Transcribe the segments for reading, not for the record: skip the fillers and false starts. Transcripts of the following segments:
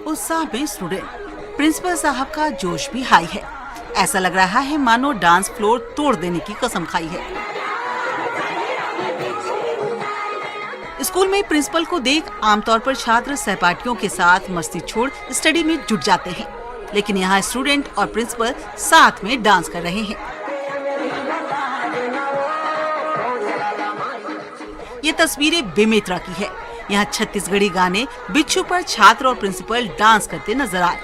उत्साह में student, principal साहब का जोश भी हाई है। ऐसा लग रहा है मानो डांस फ्लोर तोड़ देने की कसम खाई है। स्कूल में प्रिंसिपल को देख आमतौर पर छात्र सहपाठियों के साथ मस्ती छोड़ स्टडी में जुट जाते हैं, लेकिन यहाँ स्टूडेंट और प्रिंसिपल साथ में डांस कर रहे हैं। ये तस्वीरें बेमित्रा की है। यहाँ छत्तीसगढ़ी गाने बिच्छू पर छात्र और प्रिंसिपल डांस करते नजर आए।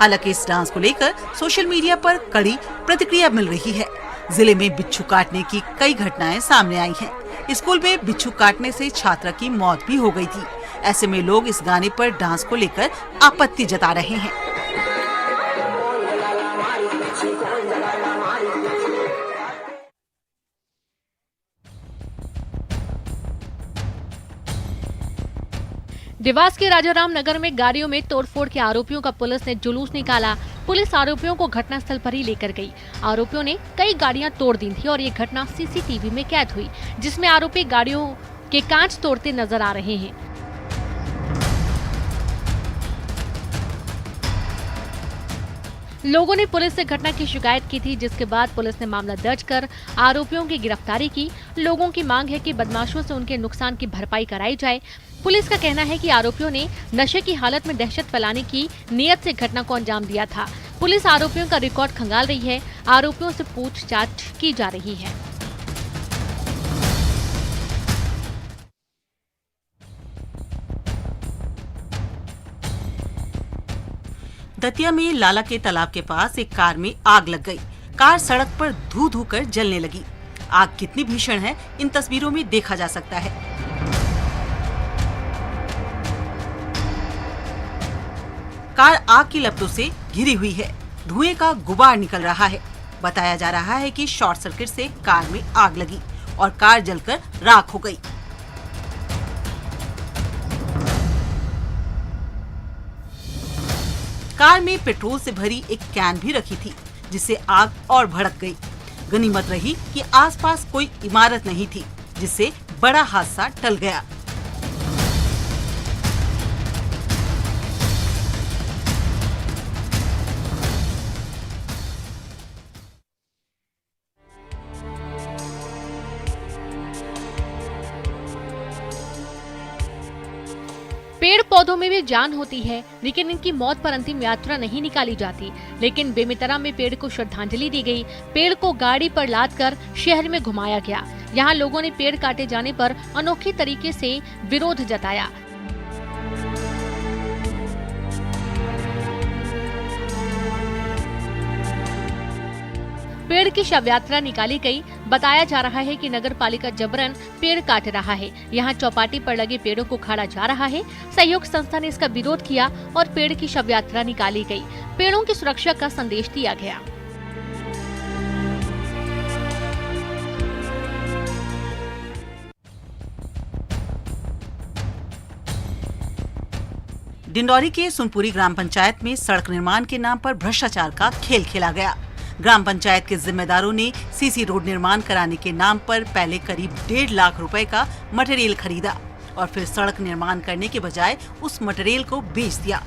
हालांकि इस डांस को लेकर सोशल मीडिया पर कड़ी प्रतिक्रिया मिल रही है। जिले में बिच्छू काटने की कई घटनाएं सामने आई हैं। स्कूल में बिच्छू काटने से छात्रा की मौत भी हो गई थी। ऐसे में लोग इस गाने पर डांस को लेकर आपत्ति जता रहे हैं। देवास के राजाराम नगर में गाड़ियों में तोड़फोड़ के आरोपियों का पुलिस ने जुलूस निकाला। पुलिस आरोपियों को घटनास्थल पर ही लेकर गई। आरोपियों ने कई गाड़ियां तोड़ दी थी और ये घटना सीसीटीवी में कैद हुई, जिसमें आरोपी गाड़ियों के कांच तोड़ते नजर आ रहे हैं। लोगों ने पुलिस से घटना की शिकायत की थी, जिसके बाद पुलिस ने मामला दर्ज कर आरोपियों की गिरफ्तारी की। लोगों की मांग है कि बदमाशों से उनके नुकसान की भरपाई कराई जाए। पुलिस का कहना है कि आरोपियों ने नशे की हालत में दहशत फैलाने की नीयत से घटना को अंजाम दिया था। पुलिस आरोपियों का रिकॉर्ड खंगाल रही है। आरोपियों से पूछताछ की जा रही है। दतिया में लाला के तालाब के पास एक कार में आग लग गई। कार सड़क पर धू धू कर जलने लगी। आग कितनी भीषण है, इन तस्वीरों में देखा जा सकता है। कार आग की लपटों से घिरी हुई है। धुएं का गुबार निकल रहा है। बताया जा रहा है कि शॉर्ट सर्किट से कार में आग लगी और कार जलकर राख हो गई। कार में पेट्रोल से भरी एक कैन भी रखी थी, जिससे आग और भड़क गई। गनीमत रही कि आसपास कोई इमारत नहीं थी, जिससे बड़ा हादसा टल गया। पेड़ पौधों में भी जान होती है, लेकिन इनकी मौत पर अंतिम यात्रा नहीं निकाली जाती। लेकिन बेमितरा में पेड़ को श्रद्धांजलि दी गई। पेड़ को गाड़ी पर लादकर शहर में घुमाया गया। यहाँ लोगों ने पेड़ काटे जाने पर अनोखे तरीके से विरोध जताया। पेड़ की शव यात्रा निकाली गई। बताया जा रहा है कि नगर पालिका जबरन पेड़ काट रहा है। यहाँ चौपाटी पर लगे पेड़ों को उखाड़ा जा रहा है। सहयोग संस्था ने इसका विरोध किया और पेड़ की शव यात्रा निकाली गई। पेड़ों की सुरक्षा का संदेश दिया गया। डिंडौरी के सुनपुरी ग्राम पंचायत में सड़क निर्माण के नाम पर भ्रष्टाचार का खेल खेला गया। ग्राम पंचायत के जिम्मेदारों ने सीसी रोड निर्माण कराने के नाम पर पहले करीब 1.5 लाख रुपए का मटेरियल खरीदा और फिर सड़क निर्माण करने के बजाय उस मटेरियल को बेच दिया।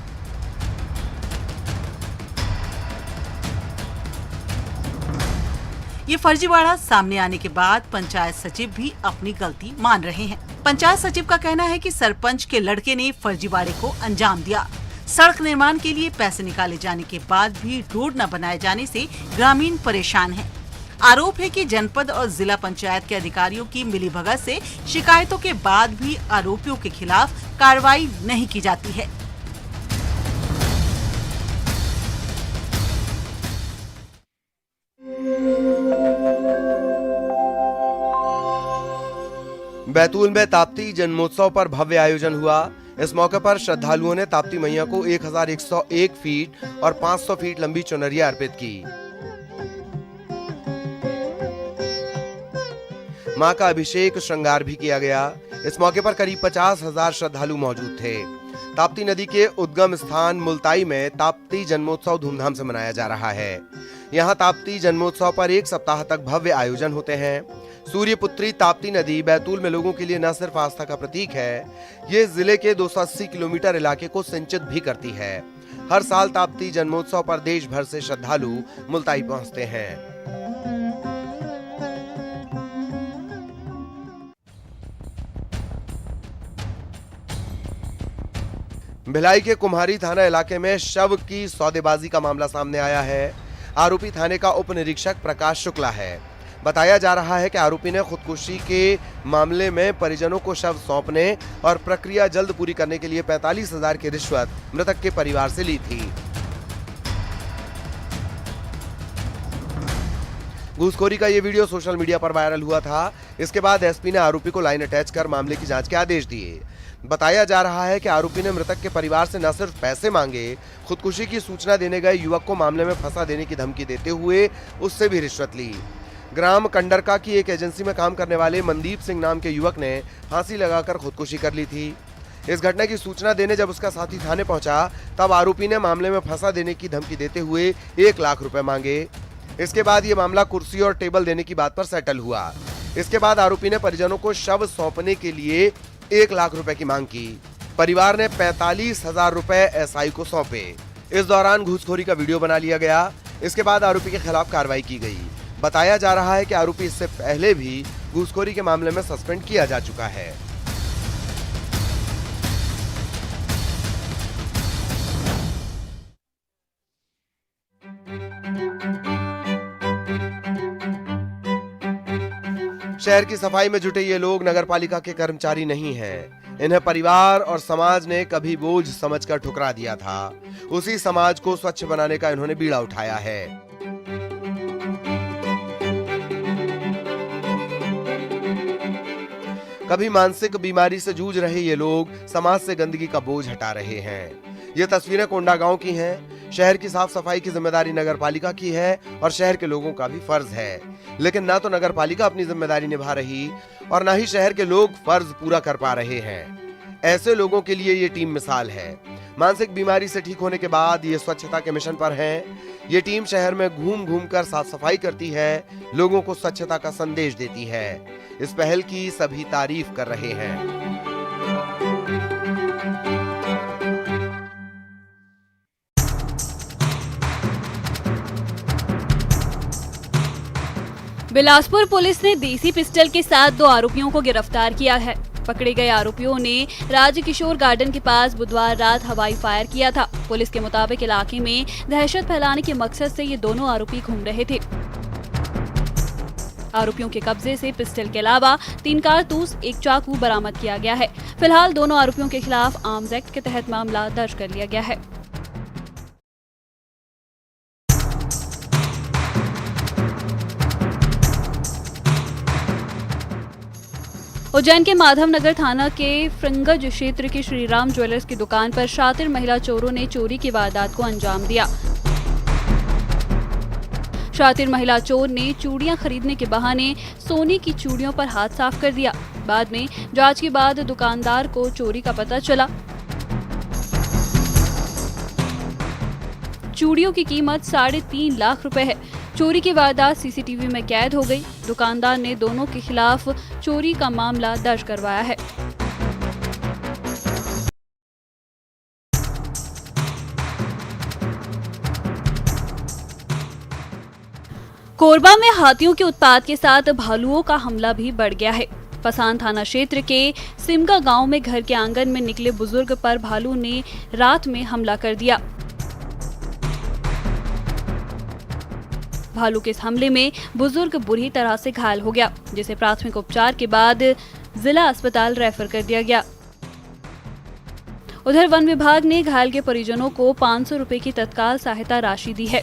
ये फर्जीवाड़ा सामने आने के बाद पंचायत सचिव भी अपनी गलती मान रहे हैं। पंचायत सचिव का कहना है कि सरपंच के लड़के ने फर्जीवाड़े को अंजाम दिया। सड़क निर्माण के लिए पैसे निकाले जाने के बाद भी रोड न बनाए जाने से ग्रामीण परेशान हैं। आरोप है कि जनपद और जिला पंचायत के अधिकारियों की मिलीभगत से शिकायतों के बाद भी आरोपियों के खिलाफ कार्रवाई नहीं की जाती है। बैतूल में ताप्ती जन्मोत्सव पर भव्य आयोजन हुआ। इस मौके पर श्रद्धालुओं ने ताप्ती मैया को 1101 फीट और 500 फीट लंबी चुनरिया अर्पित की। मां का अभिषेक श्रृंगार भी किया गया। इस मौके पर करीब 50,000 श्रद्धालु मौजूद थे। ताप्ती नदी के उद्गम स्थान मुलताई में ताप्ती जन्मोत्सव धूमधाम से मनाया जा रहा है। यहाँ ताप्ती जन्मोत्सव पर 1 सप्ताह तक भव्य आयोजन होते हैं। सूर्यपुत्री ताप्ती नदी बैतूल में लोगों के लिए न सिर्फ आस्था का प्रतीक है, ये जिले के 280 किलोमीटर इलाके को सिंचित भी करती है। हर साल ताप्ती जन्मोत्सव पर देश भर से श्रद्धालु मुल्ताई पहुंचते हैं। भिलाई के कुम्हारी थाना इलाके में शव की सौदेबाजी का मामला सामने आया है। आरोपी थाने का उप निरीक्षक प्रकाश शुक्ला है। बताया जा रहा है कि आरोपी ने खुदकुशी के मामले में परिजनों को शव सौंपने और प्रक्रिया जल्द पूरी करने के लिए 45,000 की रिश्वत मृतक के परिवार से ली थी। घूसखोरी का ये वीडियो सोशल मीडिया पर वायरल हुआ था। इसके बाद एसपी ने आरोपी को लाइन अटैच कर मामले की जांच के आदेश दिए। बताया जा रहा है कि आरोपी ने मृतक के परिवार से न सिर्फ पैसे मांगे, खुदकुशी की सूचना देने गए युवक को मामले में फंसा देने की धमकी देते हुए उससे भी रिश्वत ली। ग्राम कंडरका की एक एजेंसी में काम करने वाले मनदीप सिंह नाम के युवक ने फांसी लगाकर खुदकुशी कर ली थी। इस घटना की सूचना देने जब उसका साथी थाने पहुंचा, तब आरोपी ने मामले में फंसा देने की धमकी देते हुए 1 लाख रुपए मांगे। इसके बाद ये मामला कुर्सी और टेबल देने की बात पर सेटल हुआ। इसके बाद आरोपी ने परिजनों को शव सौंपने के लिए 1 लाख रुपए की मांग की। परिवार ने 45,000 रुपए एसआई को सौंपे। इस दौरान घूसखोरी का वीडियो बना लिया गया। इसके बाद आरोपी के खिलाफ कार्रवाई की गई। बताया जा रहा है कि आरोपी इससे पहले भी घूसखोरी के मामले में सस्पेंड किया जा चुका है। शहर की सफाई में जुटे ये लोग नगरपालिका के कर्मचारी नहीं हैं। इन्हें परिवार और समाज ने कभी बोझ समझकर ठुकरा दिया था। उसी समाज को स्वच्छ बनाने का इन्होंने बीड़ा उठाया है। कभी मानसिक बीमारी से जूझ रहे ये लोग समाज से गंदगी का बोझ हटा रहे हैं। ये तस्वीरें कोंडागांव की हैं। शहर की साफ सफाई की जिम्मेदारी नगरपालिका की है और शहर के लोगों का भी फर्ज है, लेकिन ना तो नगरपालिका अपनी जिम्मेदारी निभा रही और ना ही शहर के लोग फर्ज पूरा कर पा रहे हैं। ऐसे लोगों के लिए ये टीम मिसाल है। मानसिक बीमारी से ठीक होने के बाद ये स्वच्छता के मिशन पर हैं। ये टीम शहर में घूम घूम कर साफ सफाई करती है, लोगों को स्वच्छता का संदेश देती है। इस पहल की सभी तारीफ कर रहे हैं। बिलासपुर पुलिस ने देसी पिस्टल के साथ 2 आरोपियों को गिरफ्तार किया है। पकड़े गए आरोपियों ने राजकिशोर गार्डन के पास बुधवार रात हवाई फायर किया था। पुलिस के मुताबिक इलाके में दहशत फैलाने के मकसद से ये दोनों आरोपी घूम रहे थे। आरोपियों के कब्जे से पिस्टल के अलावा 3 कारतूस, 1 चाकू बरामद किया गया है। फिलहाल दोनों आरोपियों के खिलाफ आर्म्स एक्ट के तहत मामला दर्ज कर लिया गया है। उज्जैन के माधव नगर थाना के फ्रंगज क्षेत्र के श्रीराम ज्वेलर्स की दुकान पर शातिर महिला चोरों ने चोरी की वारदात को अंजाम दिया। शातिर महिला चोर ने चूड़ियां खरीदने के बहाने सोने की चूड़ियों पर हाथ साफ कर दिया। बाद में जांच के बाद दुकानदार को चोरी का पता चला। चूड़ियों की कीमत 3.5 लाख रुपए है। चोरी की वारदात सीसीटीवी में कैद हो गई। दुकानदार ने दोनों के खिलाफ चोरी का मामला दर्ज करवाया है। कोरबा में हाथियों के उत्पात के साथ भालुओं का हमला भी बढ़ गया है। पसान थाना क्षेत्र के सिमगा गांव में घर के आंगन में निकले बुजुर्ग पर भालू ने रात में हमला कर दिया। भालू के इस हमले में बुजुर्ग बुरी तरह से घायल हो गया, जिसे प्राथमिक उपचार के बाद जिला अस्पताल रेफर कर दिया गया। उधर वन विभाग ने घायल के परिजनों को 500 रुपए की तत्काल सहायता राशि दी है।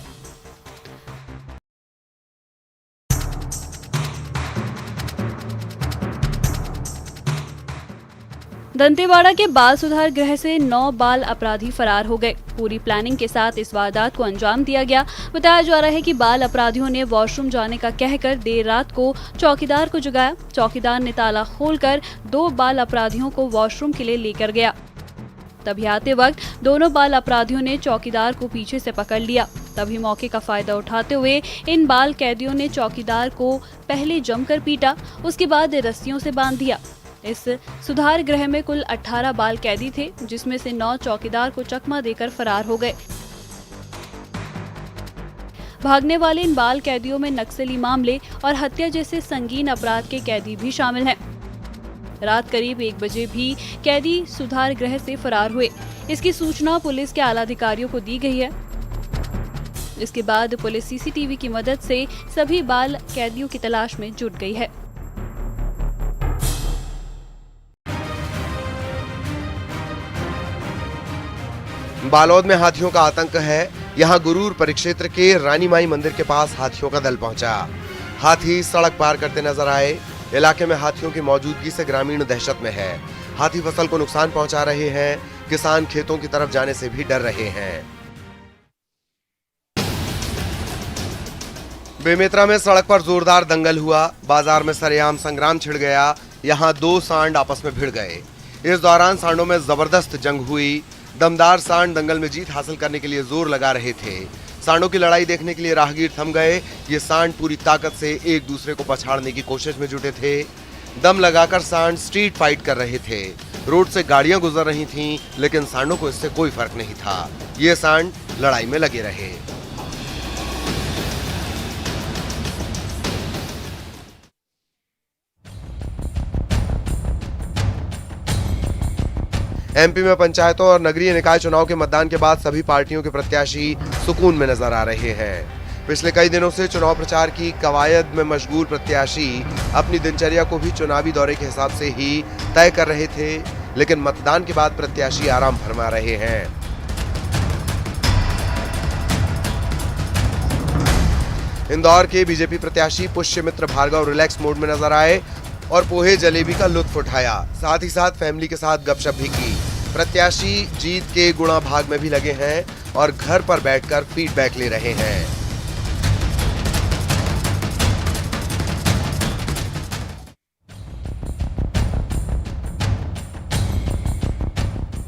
दंतेवाड़ा के बाल सुधार गृह से 9 बाल अपराधी फरार हो गए। पूरी प्लानिंग के साथ इस वारदात को अंजाम दिया गया। बताया जा रहा है कि बाल अपराधियों ने वॉशरूम जाने का कहकर देर रात को चौकीदार को जगाया। चौकीदार ने ताला खोलकर 2 बाल अपराधियों को वॉशरूम के लिए लेकर गया। तभी आते वक्त दोनों बाल अपराधियों ने चौकीदार को पीछे से पकड़ लिया। तभी मौके का फायदा उठाते हुए इन बाल कैदियों ने चौकीदार को पहले जमकर पीटा, उसके बाद रस्सियों से बांध दिया। इस सुधार गृह में कुल 18 बाल कैदी थे, जिसमें से 9 चौकीदार को चकमा देकर फरार हो गए। भागने वाले इन बाल कैदियों में नक्सली मामले और हत्या जैसे संगीन अपराध के कैदी भी शामिल हैं। रात करीब 1 बजे भी कैदी सुधार गृह से फरार हुए। इसकी सूचना पुलिस के आला अधिकारियों को दी गई है। इसके बाद पुलिस सीसीटीवी की मदद से सभी बाल कैदियों की तलाश में जुट गई है। बालोद में हाथियों का आतंक है। यहाँ गुरूर परिक्षेत्र के रानी माई मंदिर के पास हाथियों का दल पहुंचा। हाथी सड़क पार करते नजर आए। इलाके में हाथियों की मौजूदगी से ग्रामीण दहशत में है। हाथी फसल को नुकसान पहुंचा रहे हैं। किसान खेतों की तरफ जाने से भी डर रहे हैं। बेमेतरा में सड़क पर जोरदार दंगल हुआ। बाजार में सरेआम संग्राम छिड़ गया। यहाँ 2 सांड आपस में भिड़ गए। इस दौरान सांडों में जबरदस्त जंग हुई। दमदार सांड दंगल में जीत हासिल करने के लिए जोर लगा रहे थे। सांडों की लड़ाई देखने के लिए राहगीर थम गए। ये सांड पूरी ताकत से एक दूसरे को पछाड़ने की कोशिश में जुटे थे। दम लगाकर सांड स्ट्रीट फाइट कर रहे थे। रोड से गाड़ियां गुजर रही थीं, लेकिन सांडों को इससे कोई फर्क नहीं था। ये सांड लड़ाई में लगे रहे। एमपी में पंचायतों और नगरीय निकाय चुनाव के मतदान के बाद सभी पार्टियों के प्रत्याशी सुकून में नजर आ रहे हैं। पिछले कई दिनों से चुनाव प्रचार की कवायद में मशगूल प्रत्याशी अपनी दिनचर्या को भी चुनावी दौरे के हिसाब से ही तय कर रहे थे, लेकिन मतदान के बाद प्रत्याशी आराम फरमा रहे हैं। इंदौर के बीजेपी प्रत्याशी पुष्यमित्र भार्गव रिलैक्स मोड में नजर आए और पोहे जलेबी का लुत्फ उठाया। साथ ही साथ फैमिली के साथ गपशप भी की। प्रत्याशी जीत के गुणा भाग में भी लगे हैं और घर पर बैठकर फीडबैक ले रहे हैं।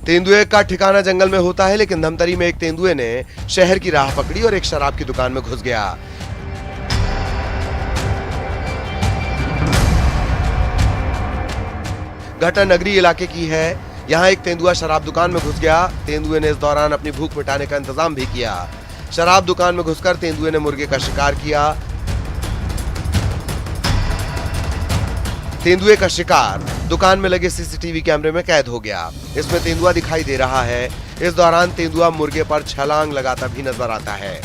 तेंदुए का ठिकाना जंगल में होता है, लेकिन धमतरी में एक तेंदुए ने शहर की राह पकड़ी और एक शराब की दुकान में घुस गया। घटना नगरी इलाके की है। यहाँ एक तेंदुआ शराब दुकान में घुस गया। तेंदुए ने इस दौरान अपनी भूख मिटाने का इंतजाम भी किया। शराब दुकान में घुसकर तेंदुए ने मुर्गे का शिकार किया। तेंदुए का शिकार दुकान में लगे सीसीटीवी कैमरे में कैद हो गया। इसमें तेंदुआ दिखाई दे रहा है। इस दौरान तेंदुआ मुर्गे पर छलांग लगाता भी नजर आता है।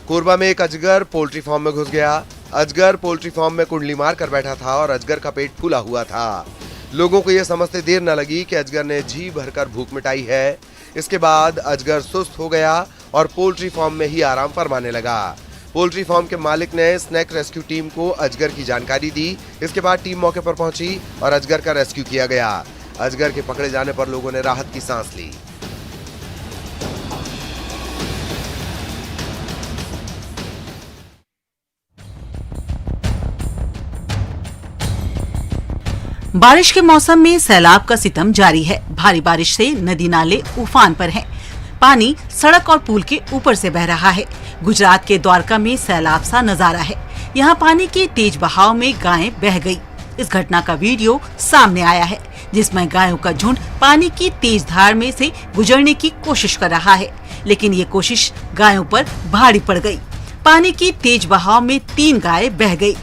कोरबा में एक अजगर पोल्ट्री फार्म में घुस गया। अजगर पोल्ट्री फार्म में कुंडली मार कर बैठा था और अजगर का पेट फूला हुआ था। लोगों को यह समझते देर न लगी कि अजगर ने जी भरकर भूख मिटाई है। इसके बाद अजगर सुस्त हो गया और पोल्ट्री फार्म में ही आराम फरमाने लगा। पोल्ट्री फार्म के मालिक ने स्नेक रेस्क्यू टीम को अजगर की जानकारी दी। इसके बाद टीम मौके पर पहुंची और अजगर का रेस्क्यू किया गया। अजगर के पकड़े जाने पर लोगों ने राहत की सांस ली। बारिश के मौसम में सैलाब का सितम जारी है। भारी बारिश से नदी नाले उफान पर हैं। पानी सड़क और पुल के ऊपर से बह रहा है। गुजरात के द्वारका में सैलाब सा नजारा है। यहाँ पानी के तेज बहाव में गायें बह गई। इस घटना का वीडियो सामने आया है, जिसमें गायों का झुंड पानी की तेज धार में से गुजरने की कोशिश कर रहा है, लेकिन ये कोशिश गायों पर भारी पड़ गई। पानी की तेज बहाव में 3 गायें बह गई।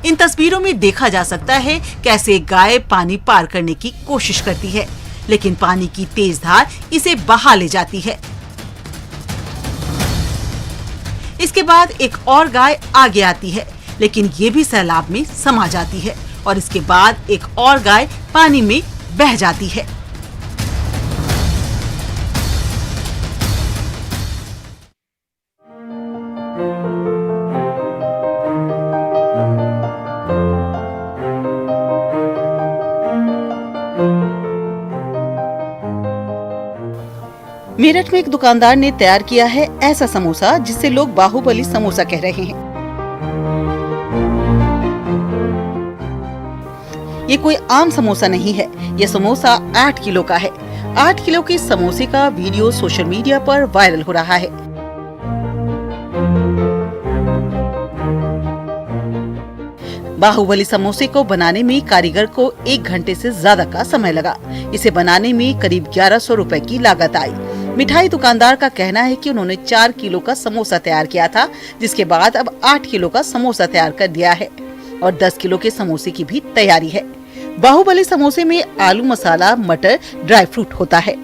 इन तस्वीरों में देखा जा सकता है कैसे गाय पानी पार करने की कोशिश करती है, लेकिन पानी की तेज धार इसे बहा ले जाती है। इसके बाद एक और गाय आगे आती है, लेकिन ये भी सैलाब में समा जाती है और इसके बाद एक और गाय पानी में बह जाती है। मेरठ में एक दुकानदार ने तैयार किया है ऐसा समोसा जिसे लोग बाहुबली समोसा कह रहे हैं। ये कोई आम समोसा नहीं है। यह समोसा 8 किलो का है। 8 किलो के समोसे का वीडियो सोशल मीडिया पर वायरल हो रहा है। बाहुबली समोसे को बनाने में कारीगर को 1 घंटे से ज्यादा का समय लगा। इसे बनाने में करीब 1100 रुपए की लागत आई। मिठाई दुकानदार का कहना है कि उन्होंने 4 किलो का समोसा तैयार किया था, जिसके बाद अब 8 किलो का समोसा तैयार कर दिया है और 10 किलो के समोसे की भी तैयारी है। बाहुबली समोसे में आलू मसाला, मटर, ड्राई फ्रूट होता है।